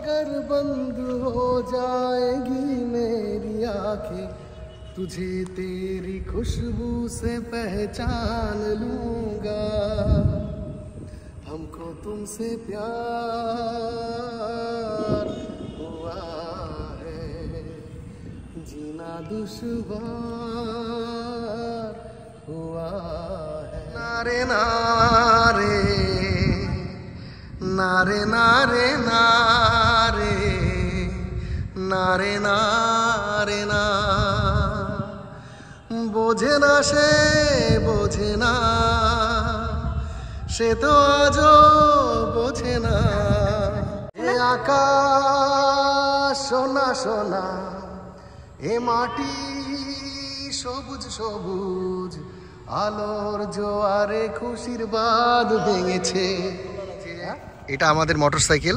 अगर बंद हो जाएगी मेरी आंखें तुझे तेरी खुशबू से पहचान लूंगा हमको तुमसे प्यार हुआ है जीना दुश्वार हुआ है नारे नारे नारे नारे नारे नारे नारे ना বোঝে না সে তো আজও বোঝে না এ আকাশ সোনা সোনা এ মাটি সবুজ সবুজ আলোর জোয়ারে খুশির বাঁধ ভেঙেছে এটা আমাদের মোটরসাইকেল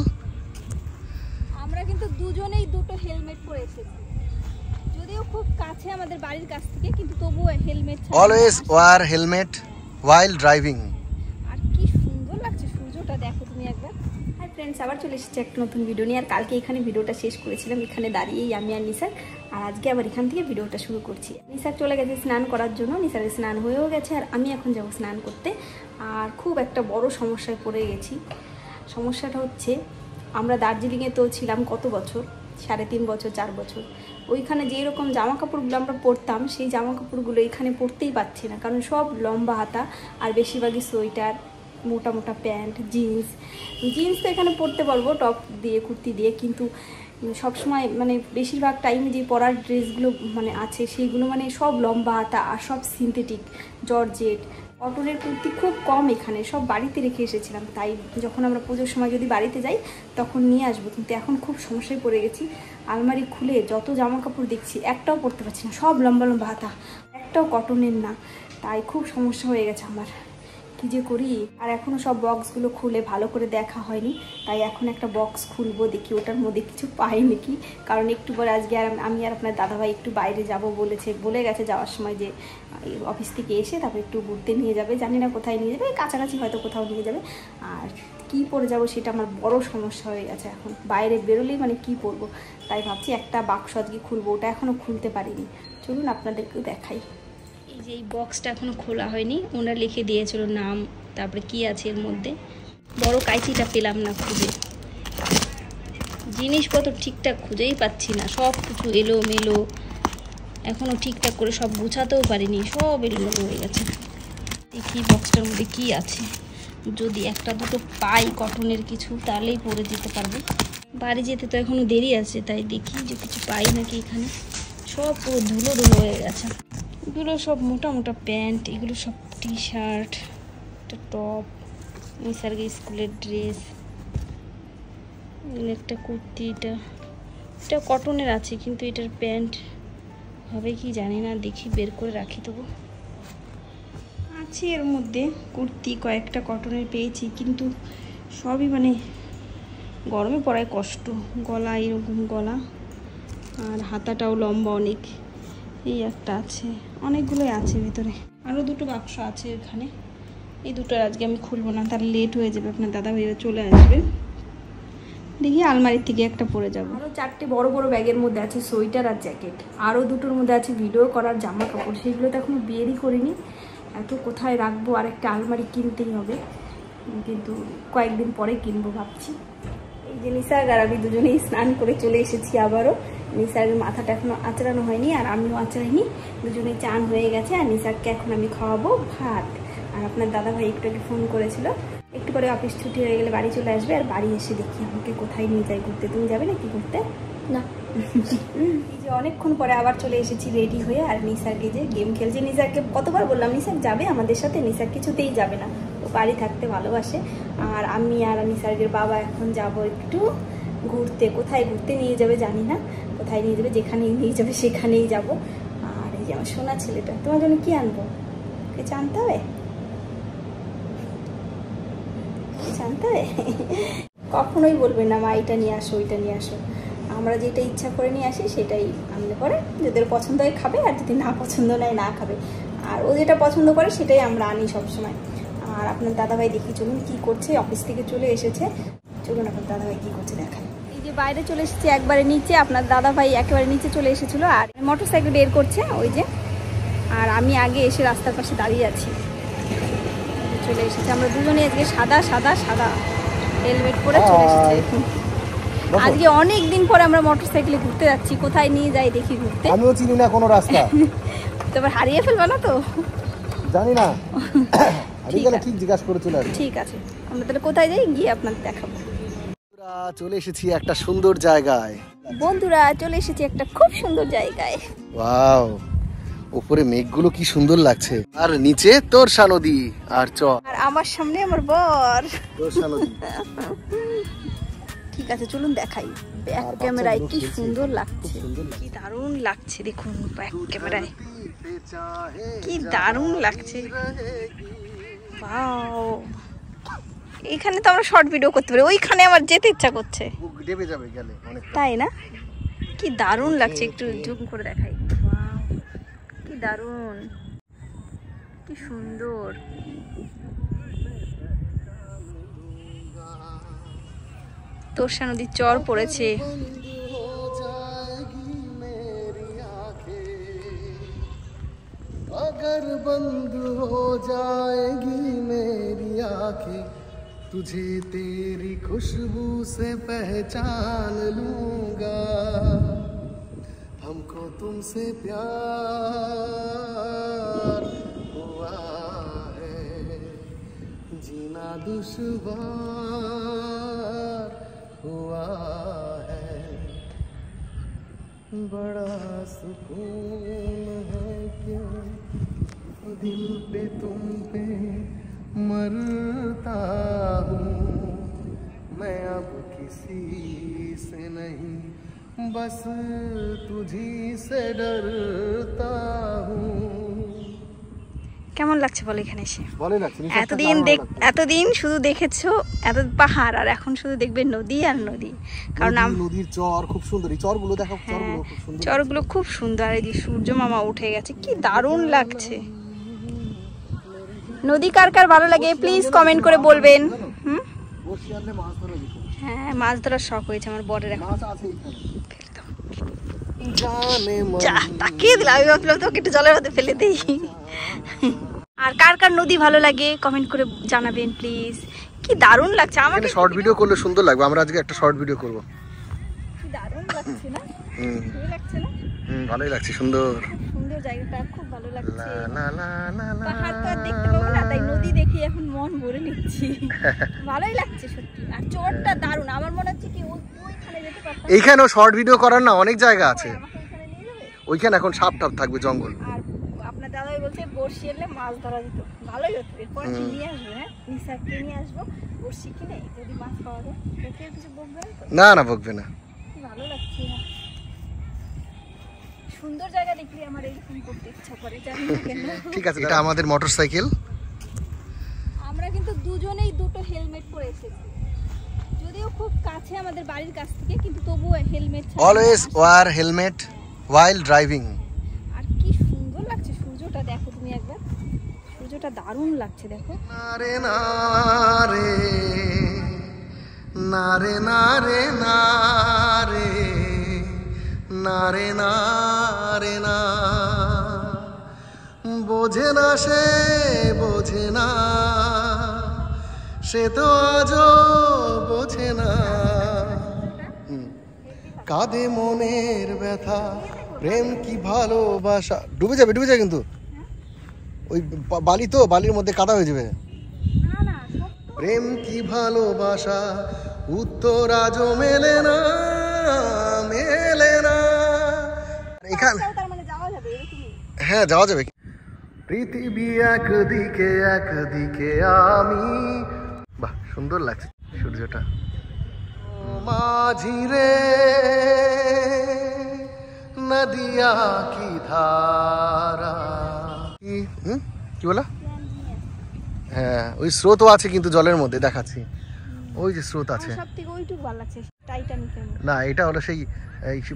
আমরা কিন্তু দুজনেই দুটো হেলমেট পরে এসেছি যদিও খুব কাছে আমাদের বাড়ির কাছ থেকে কিন্তু তবুও helmet always wear helmet while driving আর কি সুন্দর লাগছে সূর্যটা দেখো তুমি একবার হাই ফ্রেন্ডস আবার চলে এসেছি একটা নতুন ভিডিও নিয়ে আর কালকে এখানে ভিডিওটা শেষ করেছিলাম এখানে দাঁড়িয়েই আমি আর নিসার আর আজকে আবার এখান থেকে ভিডিওটা শুরু করছি নিসার চলে গেছে স্নান করার জন্য নিসারের স্নান হয়েও গেছে আর আমি এখন যাব স্নান করতে আর খুব একটা বড় সমস্যায় পড়ে গেছি সমস্যাটা হচ্ছে আমরা দার্জিলিংয়ে তো ছিলাম কত বছর 3.5 বছর 4 বছর ওইখানে যেই রকম জামা কাপড়গুলো আমরা পরতাম সেই জামা কাপড়গুলো এখানে পরতেই পাচ্ছি না কারণ সব লম্বা হাতা আর বেশিরভাগই সোয়েটার মোটা মোটা প্যান্ট জিন্স তো এখানে পরতে পারবো টপ দিয়ে কুর্তি দিয়ে কিন্তু সবসময় মানে বেশিরভাগ টাইমে যে পরার ড্রেসগুলো মানে আছে সেইগুলো মানে সব লম্বা হাতা আর সব সিনথেটিক জর্জেট কটনের কুর্তি খুব কম এখানে সব বাড়িতে রেখে এসেছিলাম তাই যখন আমরা পুজোর সময় যদি বাড়িতে যাই তখন নিয়ে আসবো কিন্তু এখন খুব সমস্যায় পড়ে গেছি আলমারি খুলে যত জামা কাপড় দেখছি একটাও পরতে পারছি না সব লম্বা লম্বা হাতা একটাও কটনের না তাই খুব সমস্যা হয়ে গেছে আমার কি যে করি আর এখনও সব বক্সগুলো খুলে ভালো করে দেখা হয়নি তাই এখন একটা বক্স খুলবো দেখি ওটার মধ্যে কিছু পাই নাকি কারণ একটু পরে আজকে আর আমি আর আপনার দাদাভাই একটু বাইরে যাব বলে গেছে যাওয়ার সময় যে অফিস থেকে এসে তারপর একটু ঘুরতে নিয়ে যাবে জানি না কোথায় নিয়ে যাবে কাছাকাছি হয়তো কোথাও নিয়ে যাবে আর কি পরে যাব সেটা আমার বড় সমস্যা হয়ে গেছে এখন বাইরে বেরোলেই মানে কি পরবো তাই ভাবছি একটা বাক্স আজকে খুলবো ওটা এখনও খুলতে পারিনি চলুন আপনাদেরকেও দেখাই এই যে এই বক্সটা এখনও খোলা হয়নি ওনারা লিখে দিয়েছিল নাম তারপরে কি আছে এর মধ্যে বড় কাঁচিটা পেলাম না খুঁজে জিনিসপত্র ঠিকঠাক খুঁজেই পাচ্ছি না সব কিছু এলোমেলো এখনও ঠিকঠাক করে সব গুছাতেও পারিনি সব এলোমেলো হয়ে গেছে দেখি বক্সটার মধ্যে কি আছে যদি একটা দুটো পাই কটনের কিছু তাহলেই পরে যেতে পারবো বাড়ি যেতে তো এখনও দেরি আছে তাই দেখি যে কিছু পাই নাকি এখানে সব পুরো ধুলো ধুলো হয়ে গেছে এগুলো সব মোটা মোটা প্যান্ট এগুলো সব টি শার্ট একটা টপ নিসার্গে স্কুলের ড্রেস একটা কুর্তি এটা কটনের আছে কিন্তু এটার প্যান্ট হবে কি জানি না দেখি বের করে রাখি দেবো আছে এর মধ্যে কুর্তি কয়েকটা কটনের পেয়েছি কিন্তু সবই মানে গরমে পড়ায় কষ্ট গলা এরকম গলা আর হাতাটাও লম্বা অনেক এই একটা আছে অনেকগুলোই আছে ভিতরে আরও দুটো বাক্স আছে এখানে এই দুটো আজকে আমি খুলবো না তার লেট হয়ে যাবে আপনার দাদা ভাইরা চলে আসবে দেখি আলমারির থেকে একটা পরে যাবো আরও 4টে বড় বড় ব্যাগের মধ্যে আছে সোয়েটার আর জ্যাকেট আরও দুটোর মধ্যে আছে ভিডিও করার জামা কাপড় সেইগুলো তো এখনও বেরই করিনি এত কোথায় রাখবো আর একটা আলমারি কিনতেই হবে কিন্তু কয়েকদিন পরে কিনবো ভাবছি এই যে নিসার আর আমি দুজনেই স্নান করে চলে এসেছি আবারও নিসারের মাথাটা এখনও আঁচড়ানো হয়নি আর আমিও আঁচড়াইনি দুজনেই চান হয়ে গেছে আর নিসারকে এখন আমি খাওয়াবো ভাত আর আপনার দাদাভাই একটু আগে ফোন করেছিল একটু পরে অফিস ছুটি হয়ে গেলে বাড়ি চলে আসবে আর বাড়ি এসে দেখি আমাকে কোথায় নিয়ে যাই ঘুরতে তুমি যাবে নাকি ঘুরতে না এই যে অনেকক্ষণ পরে আবার চলে এসেছি রেডি হয়ে আর নিসারকে যে গেম খেলছে নিসারকে কতবার বললাম নিসার যাবে আমাদের সাথে নিসার কিছুতেই যাবে না ও বাড়ি থাকতে ভালোবাসে আর আমি আর নিসার্গের বাবা এখন যাব একটু ঘুরতে কোথায় ঘুরতে নিয়ে যাবে জানি না কোথায় নিয়ে যাবে যেখানেই নিয়ে যাবে সেখানেই যাব আর এই যে আমার সোনা ছেলেটা তোমার জন্য কি আনবো কিছু আনতে হবে জানতে হবে কখনোই বলবে না মা এটা নিয়ে আসো ওইটা নিয়ে আসো আমরা যেটা ইচ্ছা করে নিয়ে আসি সেটাই আনলে পরে যদি পছন্দ হয় খাবে আর যদি না পছন্দ নয় না খাবে আর ও যেটা পছন্দ করে সেটাই আমরা আনি সবসময় আর আপনার দাদাভাই দেখি চলুন কি করছে অফিস থেকে চলে এসেছে চলুন আপনার দাদাভাই কি করছে দেখায় এই যে যে বাইরে চলে এসেছি একবারে নিচে, আপনার দাদা ভাই একেবারে নিচে চলে এসেছিল আর মোটরসাইকেল বের করছে ওই যে, আর আমি আগে এসে রাস্তার পাশে দাঁড়িয়ে আছি। চলে এসেছি আমরা দুজনে আজকে সাদা সাদা সাদা হেলমেট পরে চলে এসেছি। আজকে অনেক দিন পরে আমরা মোটরসাইকেলে ঘুরতে যাচ্ছি, কোথায় নিয়ে যাই দেখি ঘুরতে। আমিও চিনি না কোনো রাস্তা। তোমার হারিয়ে ফেলবা না তো? জানি না, ঠিক জিজ্ঞাসা করে চলে আসি। ঠিক আছে, আমরা তাহলে কোথায় যাই গিয়ে আপনাদের দেখাবো। চলে এসেছি একটা সুন্দর জায়গায়। বন্ধুরা চলে এসেছি একটা খুব সুন্দর জায়গায়। ওয়াও, উপরে মেঘগুলো কি সুন্দর লাগছে, আর নিচে তোরসা নদী আর আর আমার সামনে আমার বর। তোরসা নদী। ঠিক আছে চলুন দেখাই ব্যাক ক্যামেরায় কি সুন্দর লাগছে, কি দারুণ লাগছে। দেখুন ব্যাক ক্যামেরায় কি দারুণ লাগছে। ওয়াও, এখানে তো আমরা শর্ট ভিডিও করতে পারি, ওইখানে আমার যেতে ইচ্ছা করছে। তাই না? কি দারুণ লাগছে, একটু জুম করে দেখাই। ওয়াও, কি দারুণ, কি সুন্দর। তোরসা নদীর চর পড়েছে। अगर बंद हो जाएगी मेरी आंखें, तुझे तेरी खुशबू से पहचान लूंगा, हमको तुमसे प्यार हुआ है, जीना दुश्वार हुआ है, बड़ा सुकून है क्यों दिल पे तुम पे मरता हूँ, मैं अब किसी से नहीं बस तुझी से डरता हूँ। কেমন লাগছে বলো এখানে এসে? ভালো লাগছে। এতদিন শুধু দেখেছো এত পাহাড়, আর এখন শুধু দেখবে নদী আর নদী। কারণ নদীর চর খুব সুন্দর, এই চরগুলো দেখো, চরগুলো খুব সুন্দর, চরগুলো খুব সুন্দর। আর এই যে সূর্য মামা উঠে গেছে, কি দারুণ লাগছে। নদী কার কার ভালো লাগে প্লিজ কমেন্ট করে বলবেন। হ্যাঁ, মাছ ধরার শখ হয়েছে আমার বরের। এখন তাকিয়ে দিলাম, আমি ভাবলাম তোকে একটু জলের মধ্যে ফেলে দিই। আর কার কার নদী ভালো লাগে কমেন্ট করে জানাবেন প্লিজ। কি দারুণ লাগছে। আমাকে শর্ট ভিডিও করলে সুন্দর লাগবে, আমরা আজকে একটা শর্ট ভিডিও করব। কি দারুণ লাগছে না? ভালো লাগছে না? ভালোই লাগছে, সুন্দর সুন্দর জায়গাটা খুব ভালো লাগছে। পাহাড় তো আর দেখতে পাবো না, তাই নদী দেখি এখন মন ভরে নিচ্ছি। ভালোই লাগছে সত্যি। আর চরটা দারুণ, আমার মনে হচ্ছে কি ওইখানে যেতে পারতাম। এইখানেও শর্ট ভিডিও করার না অনেক জায়গা আছে, ওইখানে এখন সাপ টাপ থাকবে, জঙ্গল। আর আপনার দাদাই বলছে বড়শি এলে মাছ ধরা যেত, ভালোই হতো। এরপর নিয়ে আসবো, হ্যাঁ নিসারকে নিয়ে আসবো বড়শি কিনে, যদি মাছ পাওয়া যায়। কেউ কিছু বকবে না? না বকবে না। ভালো লাগছে, সুন্দর জায়গা দেখলে আমার এরকম করতে ইচ্ছা করে, জানি না কেন। ঠিক আছে, এটা আমাদের মোটরসাইকেল। আমরা কিন্তু দুজনেই দুটো হেলমেট পরে এসেছি, যদিও খুব কাছে আমাদের বাড়ির কাছ থেকে, কিন্তু তবুও হেলমেট ছাড়া। Always wear helmet while driving. আর কি সুন্দর লাগছে সূর্যটা, দেখো তুমি একবার, সূর্যটা দারুণ লাগছে দেখো। নারে নারে নারে নারে নারে নারে নারে না, বোঝে না সে বোঝে না, সে তো আজও বোঝে না, কাঁদে মনের ব্যথা, প্রেম কি ভালোবাসা। ডুবে যাবে, ডুবে যাবে কিন্তু, ওই বালি তো, বালির মধ্যে কাদা হয়ে যাবে। প্রেম কি ভালোবাসা উত্তর আজও মেলে না, মেলে না। এখানে হ্যাঁ যাওয়া যাবে। পৃথিবী একদিকে একদিকে আমি, বাহ সুন্দর লাগছে সূর্যটা। माझी रे नदिया की धारा, কি বলা? হ্যাঁ ওই স্রোতও আছে কিন্তু জলের মধ্যে, দেখাচ্ছি ওই যে স্রোত আছে। না এটা হলো সেই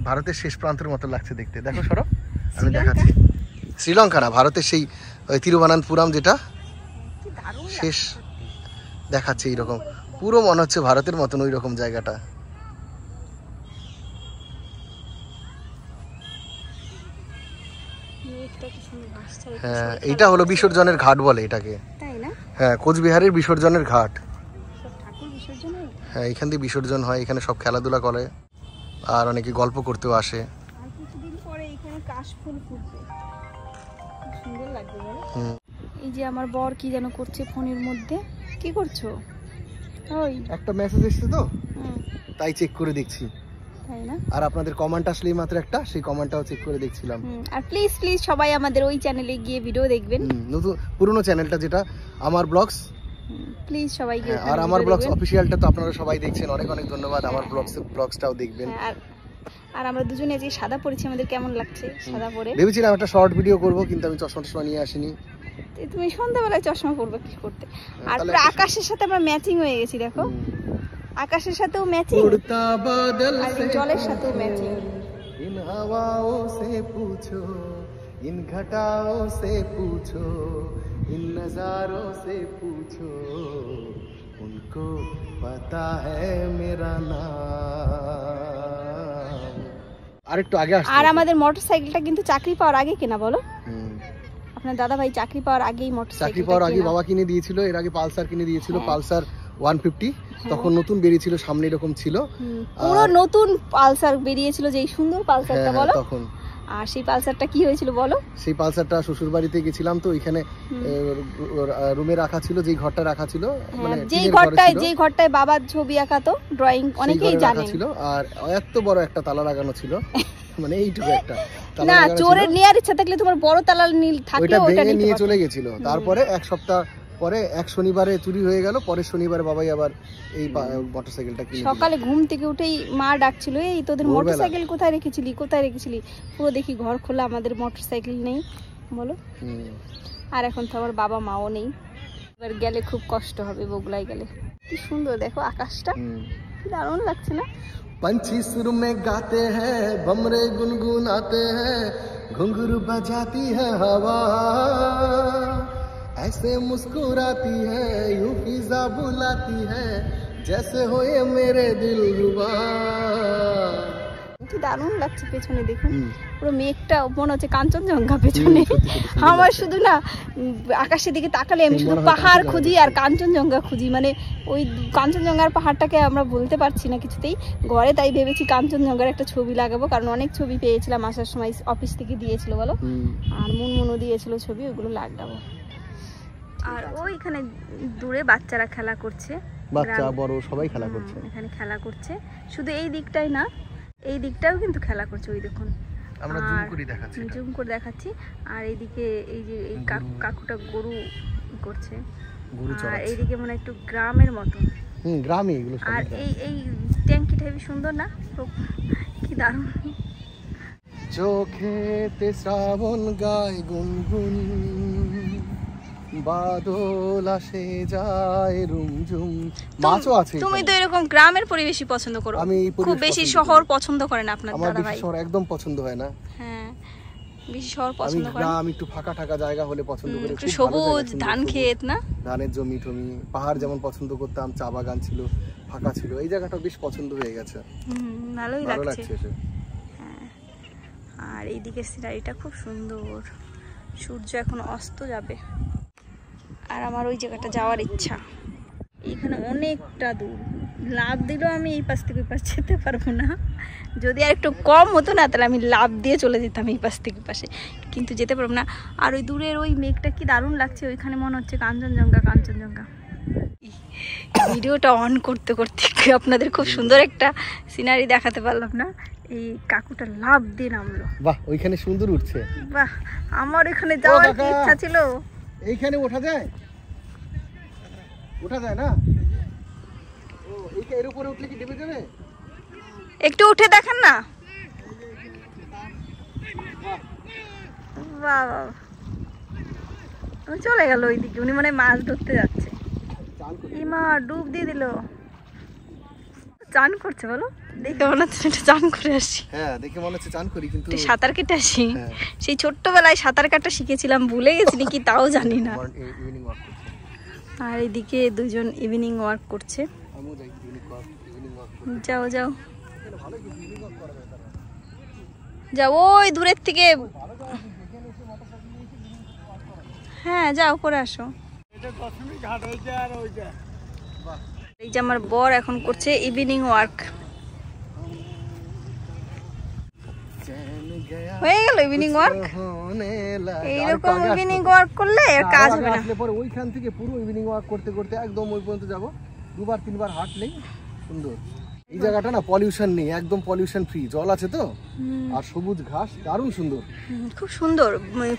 ভারতের শেষ প্রান্তের মতো লাগছে দেখতে, দেখো সরো আমি দেখাচ্ছি। শ্রীলঙ্কা না, ভারতের সেই ওই তিরুবনন্তপুরম যেটা শেষ দেখাচ্ছে, এইরকম পুরো মনে হচ্ছে ভারতের মতন ওই রকম জায়গাটা। লেকটা কি সুন্দর ভাসছে। হ্যাঁ, এইটা হলো বিসর্জনের ঘাট বলে এটাকে। তাই না? হ্যাঁ, কোচবিহারের বিসর্জনের ঘাট। সব ঠাকুর বিসর্জন হয়। হ্যাঁ, এখান দিয়ে বিসর্জন হয়, এখানে সব খেলাধুলা করে আর অনেকে গল্প করতেও আসে। আর কিছুদিন পরে এখানে কাশফুল ফুটবে, খুব সুন্দর লাগবে বলো। এই যে আমার বর কি যেন করছে ফোনের মধ্যে। কি করছো? ওই একটা মেসেজ এসেছে তো, হুম, তাই চেক করে দেখছি। তাই না? আর আপনাদের কমেন্ট আসলেই মাত্র একটা, সেই কমেন্টটাও চেক করে দেখছিলাম। আর প্লিজ প্লিজ সবাই আমাদের ওই চ্যানেলে গিয়ে ভিডিও দেখবেন। নতুন পুরনো চ্যানেলটা যেটা আমার ব্লগস, প্লিজ সবাই গিয়ে আর আমার ব্লগস অফিশিয়ালটা তো আপনারা সবাই দেখছেন, অনেক অনেক ধন্যবাদ। আমার ব্লগসটাও দেখবেন। আর আমরা দুজনে আজকে সাদা পরেছি, আমাদের কেমন লাগছে সাদা পরে? ভেবেছিলাম একটা শর্ট ভিডিও করব, কিন্তু আমি চশমা নিয়ে আসিনি। তুমি সন্ধ্যাবেলায় চশমা পরবে কি করতে? আর পুরো আকাশের সাথে আমরা ম্যাচিং হয়ে গেছি দেখো, আকাশের সাথেও ম্যাচিং আর জলের সাথেও ম্যাচিং। इन हवाओं से पूछो, इन घटाओं से पूछो, इन नजारों से पूछो, उनको पता है मेरा नाम। আর একটু আগে আসছে। আর আমাদের মোটরসাইকেলটা কিন্তু চাকরি পাওয়ার আগে কেনা বলো? আপনার দাদা ভাই চাকরি পাওয়ার আগেই মোটরসাইকেল, চাকরি পাওয়ার আগে বাবা কিনে দিয়েছিল, এর আগে পালসার কিনে দিয়েছিল, পালসার 150 তখন নতুন বেরিয়েছিল, সামনে এরকম ছিল, পুরো নতুন পালসার বেরিয়েছিল, যেই সুন্দর পালসারটা বলো তখন। আর সেই পালসারটা কি হয়েছিল বলো? সেই পালসারটা শ্বশুর বাড়িতে গেছিলাম তো, ওইখানে রুমে রাখা ছিল, যেই ঘরটা রাখা ছিল, মানে যেই ঘরটায় বাবার ছবি আঁকা তো ড্রয়িং অনেকেই জানেন ছিল, আর এত বড় একটা তালা লাগানো ছিল, মানে এইটুকু একটা তালা না, চোরের নেয়ার ইচ্ছা থাকলে তোমার বড় তালা নীল থাকলে ওটা নিয়ে চলে গেছিল। তারপরে এক সপ্তাহ পরে এক শনিবারে চুরি হয়ে গেল, পরের শনিবারে বাবাই আবার এই মোটরসাইকেলটা কিনে দিল। সকালে ঘুম থেকে উঠেই মা ডাকছিল, এই তোদের মোটরসাইকেল কোথায় রেখেছিলি, কোথায় রেখেছিলি? পুরো দেখি ঘর খোলা, আমাদের মোটরসাইকেল নেই বলো। আর এখন তো আবার বাবা মাও নেই, এবার গেলে খুব কষ্ট হবে, বগুড়ায় গেলে। কি সুন্দর দেখো আকাশটা, দারুণ লাগছে না? पंछी सुर में गाते हैं, भमरे गुनगुनाते हैं, घुंघरू बजाती है हवा, ऐसे मुस्कुराती है, यूं फिजा बुलाती है, जैसे हो ये मेरे दिलरुबा। কি দারুণ লাগছে পেছনে দেখুন, পুরো মেঘটা মনে হচ্ছে কাঞ্চনজঙ্ঘা পেছনে। আমার শুধু না আকাশের দিকে তাকালে আমি শুধু পাহাড় খুঁজি আর কাঞ্চনজঙ্ঘা খুঁজি, মানে ওই কাঞ্চনজঙ্ঘার পাহাড়টাকে আমরা বলতে পারছি না কিছুতেই। ঘরে তাই ভেবেছি কাঞ্চনজঙ্ঘার একটা ছবি লাগাবো, কারণ অনেক ছবি পেয়েছিলাম আসার সময়, অফিস থেকে দিয়েছিল বলো, আর মুনমুনও দিয়েছিল ছবি, ওগুলো লাগাবো। আর ওইখানে দূরে বাচ্চারা খেলা করছে, বাচ্চা বড় সবাই খেলা করছে, এখানে খেলা করছে। শুধু এই দিকটাই না, এই দিকটাও কিন্তু খেলা করছে, ওই দেখুন আমরা জুম করে দেখাচ্ছি, জুম করে দেখাচ্ছি। আর এইদিকে এই যে এই কাকুটা গরু করছে, আর এইদিকে মনে একটু গ্রামের মতো, গ্রামে এগুলো। আর এই ট্যাঙ্কিটা হেবি সুন্দর না, কি দারুণ। চোখেতে শ্রাবণ গায় গুনগুন, বাদল আসে যায় রুমঝুম। মাছও আছে। তুমি তো এরকম গ্রামের পরিবেশই পছন্দ করো, আমি খুব বেশি শহর পছন্দ করে না আপনার দাদা ভাই? শহর একদম পছন্দ হয় না। হ্যাঁ, বেশি শহর পছন্দ করে না, আমি একটু ফাঁকা ঠাকা জায়গা হলে পছন্দ করি, একটু সবুজ ধান ক্ষেত না, ধানের জমি টমি, পাহাড় যেমন পছন্দ করতাম, চা বাগান ছিল, ফাঁকা ছিল, এই জায়গাটা বেশ পছন্দ হয়ে গেছে, ভালোই লাগছে। হ্যাঁ, আর এইদিকে সিনারিটা খুব সুন্দর, সূর্য এখন অস্ত যাবে। আর আমার ওই জায়গাটা যাওয়ার ইচ্ছা, এইখানে অনেকটা দূর, লাভ দিলেও আমি এই পাশ থেকে ওই পাশ যেতে পারবো না। যদি আর একটু কম হতো না, তাহলে আমি লাভ দিয়ে চলে যেতাম এই পাশ থেকে পাশে, কিন্তু যেতে পারবো না। আর ওই দূরের ওই মেঘটা কি দারুণ লাগছে, ওইখানে মনে হচ্ছে কাঞ্চনজঙ্ঘা। কাঞ্চনজঙ্ঘা ভিডিওটা অন করতে করতে আপনাদের খুব সুন্দর একটা সিনারি দেখাতে পারলাম না। এই কাকুটা লাভ দিয়ে নামলো, বাহ, ওইখানে সুন্দর উঠছে, বাহ, আমার ওইখানে যাওয়ার কি ইচ্ছা ছিল। এইখানে ওঠা যায়, ওঠা যায় না? ও, এর উপরে উঠলে কি ডুবে যাবে? একটু উঠে দেখেন না, বাবা চলে গেল ওইদিকে, উনি মানে মাছ ধরতে যাচ্ছে। ইমা ডুব দিয়ে দিল, চান করছে বলো, দেখে মনে হচ্ছে চান করে আসি। হ্যাঁ, দেখে মনে হচ্ছে চান করি, কিন্তু সাঁতার কেটে আসি। সেই ছোট্টবেলায় সাঁতার কাটা শিখেছিলাম, ভুলে গেছি নাকি তাও জানি না। আর এদিকে দুজন ইভিনিং ওয়ার্ক করছে, যাও যাও যাও, ওই দূরের থেকে হ্যাঁ যাও করে আসো। এই যে আমার বর এখন করছে ইভিনিং ওয়ার্ক। হয়ে গেল ইভিনিং ওয়ার্ক। এইরকম ইভিনিং ওয়ার্ক করলে কাজ হবে না। পরে ওইখান থেকে পুরো ইভিনিং ওয়ার্ক করতে করতে একদম ওই পর্যন্ত যাব, 2বার 3বার হাঁটলেই সুন্দর। এই জায়গাটা না পলিউশন নেই, একদম পলিউশন ফ্রি, জল আছে তো, আর সবুজ ঘাস, দারুণ সুন্দর, খুব সুন্দর।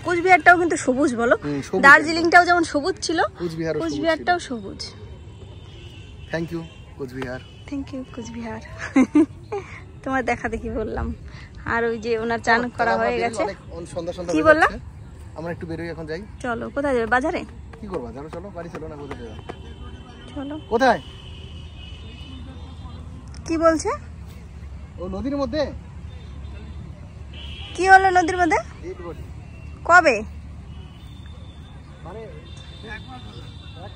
কোচবিহারটাও কিন্তু সবুজ বলো, দার্জিলিংটাও যেমন সবুজ ছিল, কোচবিহারটাও সবুজ। Thank you Cooch Behar, thank you Cooch Behar. তোমার দেখা দেখি বললাম। আর ওই যে ওনার চান করা হয়ে গেছে। কি বললাম? আমরা একটু বেরোই, এখন যাই। চলো, কোথায় যাবে? বাজারে? কি করবা, চলো চলো, বাড়ি চলো না, কোথায় যাবে? চলো। কোথায়? কি বলছে? ও নদীর মধ্যে। কি হলো নদীর মধ্যে? কবে? মানে এক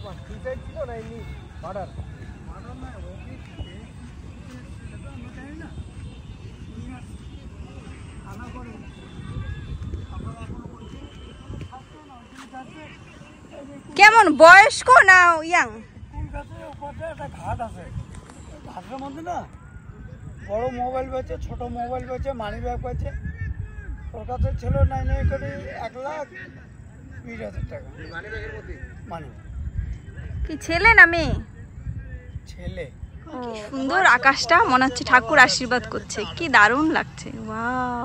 মাস সুইসাইড ছিল না এমনি মার্ডার? কেমন, বয়স্ক না ইয়াং? ঘাট আছে, ঘাটের মধ্যে না বড় মোবাইল বেচে, ছোট মোবাইল বেচে, মানি ব্যাগ বেচে। ওর কাছে ছিল 1,20,000 টাকা মানি ব্যাগের মধ্যে। মানি কি ছেলে না মেয়ে? ছেলে। সুন্দর আকাশটা, মনে হচ্ছে ঠাকুর আশীর্বাদ করছে, কি দারুণ লাগছে। ওয়াও,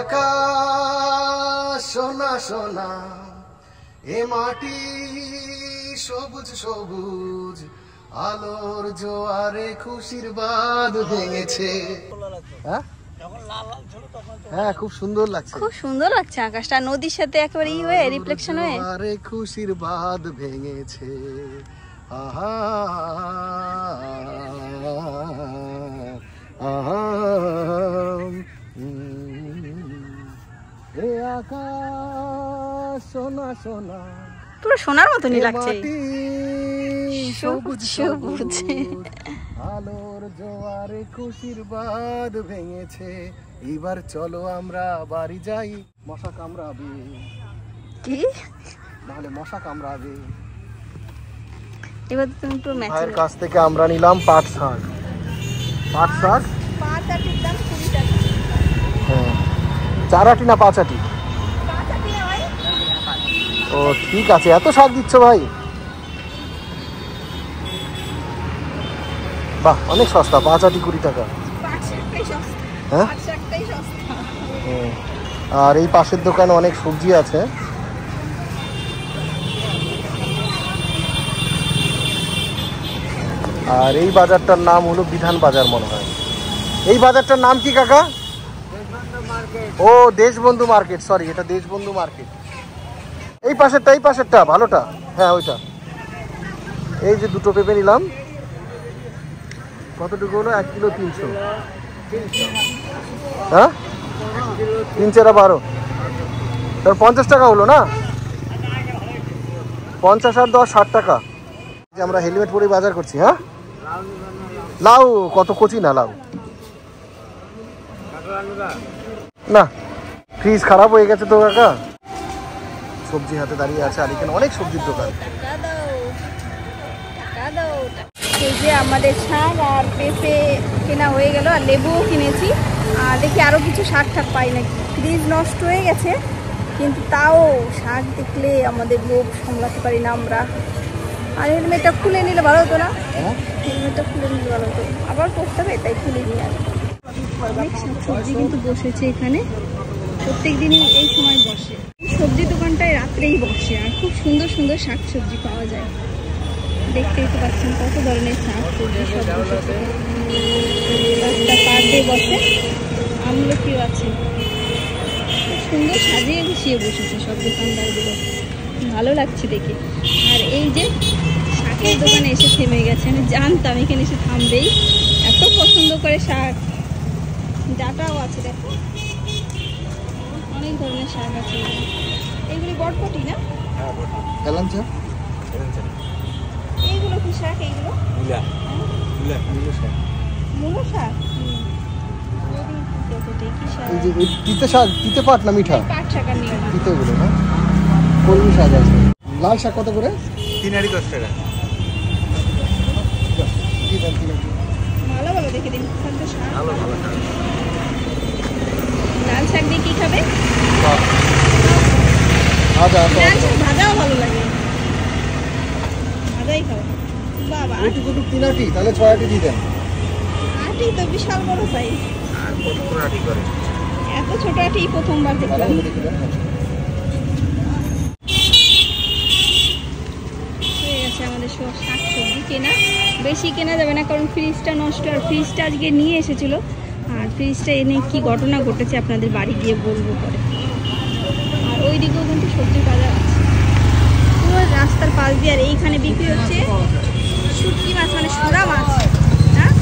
আকাশ সোনা সোনা, এ মাটি সবুজ সবুজ, আলোর জোয়ারে খুশির বাঁধ ভেঙেছে। হ্যাঁ খুব সুন্দর লাগছে, খুব সুন্দর লাগছে আকাশটা, নদীর সাথে একেবারে ই হয়ে রিফ্লেকশন হয়ে। আরে খুশির বাঁধ ভেঙেছে, আহা আহা, এ আকাশ সোনা সোনা, পুরো সোনার মতনই লাগছে, সবুজ সবুজ। আলোর জোয়ারে খুশির বাঁধ ভেঙেছে, এবার চলো আমরা বাড়ি যাই। মশা কামড়াবে কি? নাহলে মশা কামড়াবে। এবার তুমি একটু ম্যাচ। ভাইয়ের কাছ থেকে আমরা নিলাম পাট শাক। পাট শাক 5 আটির দাম 20 টাকা। হ্যাঁ, 4 আটি না 5 আটি? 5 আটি না ভাই। ও ঠিক আছে, এত শাক দিচ্ছ ভাই? বাহ, অনেক সস্তা, 5 আটি 20 টাকা। পাট শাকটাই সস্তা। হ্যাঁ, পাট শাকটাই সস্তা। আর এই পাশের দোকানে অনেক সবজি আছে। আর এই বাজারটার নাম হলো বিধান বাজার মনে হয়। এই বাজারটার নাম কি কাকা? ও দেশবন্ধু মার্কেট, সরি, এটা দেশবন্ধু মার্কেট। এই পাশেরটা ভালোটা, হ্যাঁ ওইটা। এই যে দুটো পেঁপে নিলাম, কতটুকু হলো? 1 কিলো 300। হ্যাঁ, 3 4 12, তার 50 টাকা হলো না? 50 আর 10 60 টাকা। আমরা হেলমেট পরে বাজার করছি। হ্যাঁ, লাউ কত কচি না লাউ, না ফ্রিজ খারাপ হয়ে গেছে তো কাকা। সবজি হাতে দাঁড়িয়ে আছে, আর এখানে অনেক সবজির দোকান। এই যে আমাদের শাক আর পেঁপে কেনা হয়ে গেল, আর লেবুও কিনেছি। আর দেখি আরও কিছু শাক ঠাক পাই নাকি। ফ্রিজ নষ্ট হয়ে গেছে, কিন্তু তাও শাক দেখলে আমাদের লোভ সামলাতে পারি না আমরা। আর হেলমেটটা খুলে নিলে ভালো হতো না? হেলমেটটা খুলে নিলে ভালো হতো, আবার করতে হবে, তাই খুলে নিয়ে আর অনেক সবজি কিন্তু বসেছে এখানে, প্রত্যেক দিনই এই সময় বসে। সবজি দোকানটায় রাত্রেই বসে, আর খুব সুন্দর সুন্দর শাক সবজি পাওয়া যায়। দেখতেই তো পাচ্ছেন কত ধরনের শাক সবজি সব বসেছে, পার ডে বসে। আমলকিও আছে, খুব সুন্দর সাজিয়ে গুছিয়ে বসেছে সব দোকানদারগুলো, ভালো লাগছে দেখে। আর এই যে শাকের দোকানে এসে থেমে গেছে, আমি জানতাম এখানে এসে থামবেই, এত পছন্দ করে শাক। ডাটাও আছে, দেখো অনেক ধরনের শাক আছে। এইগুলি বটবটি না? এইগুলো কি শাক? এইগুলো মূলো শাক। তিতে শাক, তিতে পাট না মিঠা? পাট শাক আর নিয়ম। তিতে গুলো না, কলমি শাক আছে। লাল শাক কত করে? 3 10 টাকা। ভালো ভালো দেখে দিন শাকটা শাক। ভালো ভালো। লাল শাক দিয়ে কি খাবে? আচ্ছা লাল শাক ভাজাও ভালো লাগে, ভাজাই খাও। বাবা এইটুকু তো 3 আটি, তাহলে 6 আটি দিয়ে দেন। আটি তো বিশাল বড় সাইজ। আর কত করে আটি করে? এত ছোট আটি প্রথমবার দেখলাম। হয়ে গেছে আমাদের সব শাক সবজি কেনা। বেশি কেনা যাবে না কারণ ফ্রিজটা নষ্ট, আর ফ্রিজটা আজকে নিয়ে এসেছিল, আর ফ্রিজটা এনে কি ঘটনা ঘটেছে আপনাদের বাড়ি গিয়ে বলবো পরে। আর ওই দিকেও কিন্তু সবজি বাজার আছে পুরো রাস্তার পাশ দিয়ে। আর এইখানে বিক্রি হচ্ছে শুটকি মাছ, মানে সোরা মাছ। হ্যাঁ,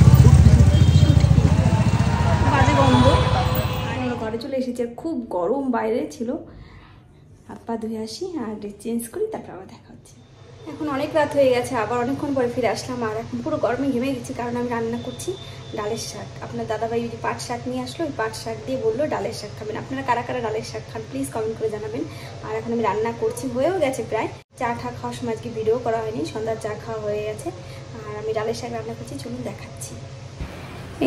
বাজে গন্ধ। আর আমরা ঘরে চলে এসেছি, আর খুব গরম বাইরে ছিল। হাত পা ধুয়ে আসি আর ড্রেস চেঞ্জ করি, তারপর আবার দেখা হচ্ছে। এখন অনেক রাত হয়ে গেছে, আবার অনেকক্ষণ পরে ফিরে আসলাম। আর এখন পুরো গরমে ঘেমে গেছি কারণ আমি রান্না করছি ডালের শাক। আপনার দাদাভাই ওই যে পাট শাক নিয়ে আসলো, ওই পাট শাক দিয়ে বললো ডালের শাক খাবেন। আপনারা কারা কারা ডালের শাক খান প্লিজ কমেন্ট করে জানাবেন। আর এখন আমি রান্না করছি, হয়েও গেছে প্রায়। চা ঠা খাওয়ার সময় আজকে ভিডিও করা হয়নি, সন্ধ্যার চা খাওয়া হয়ে গেছে। আর আমি ডালের শাক রান্না করছি, চলুন দেখাচ্ছি।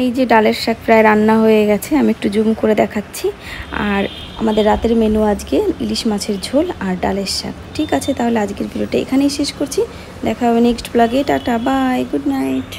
এই যে ডালের শাক প্রায় রান্না হয়ে গেছে, আমি একটু জুম করে দেখাচ্ছি। আর আমাদের রাতের মেনু আজকে ইলিশ মাছের ঝোল আর ডালের শাক। ঠিক আছে, তাহলে আজকের ভিডিওটা এখানেই শেষ করছি। দেখা হবে নেক্সট ব্লগে। টাটা, বাই, গুড নাইট।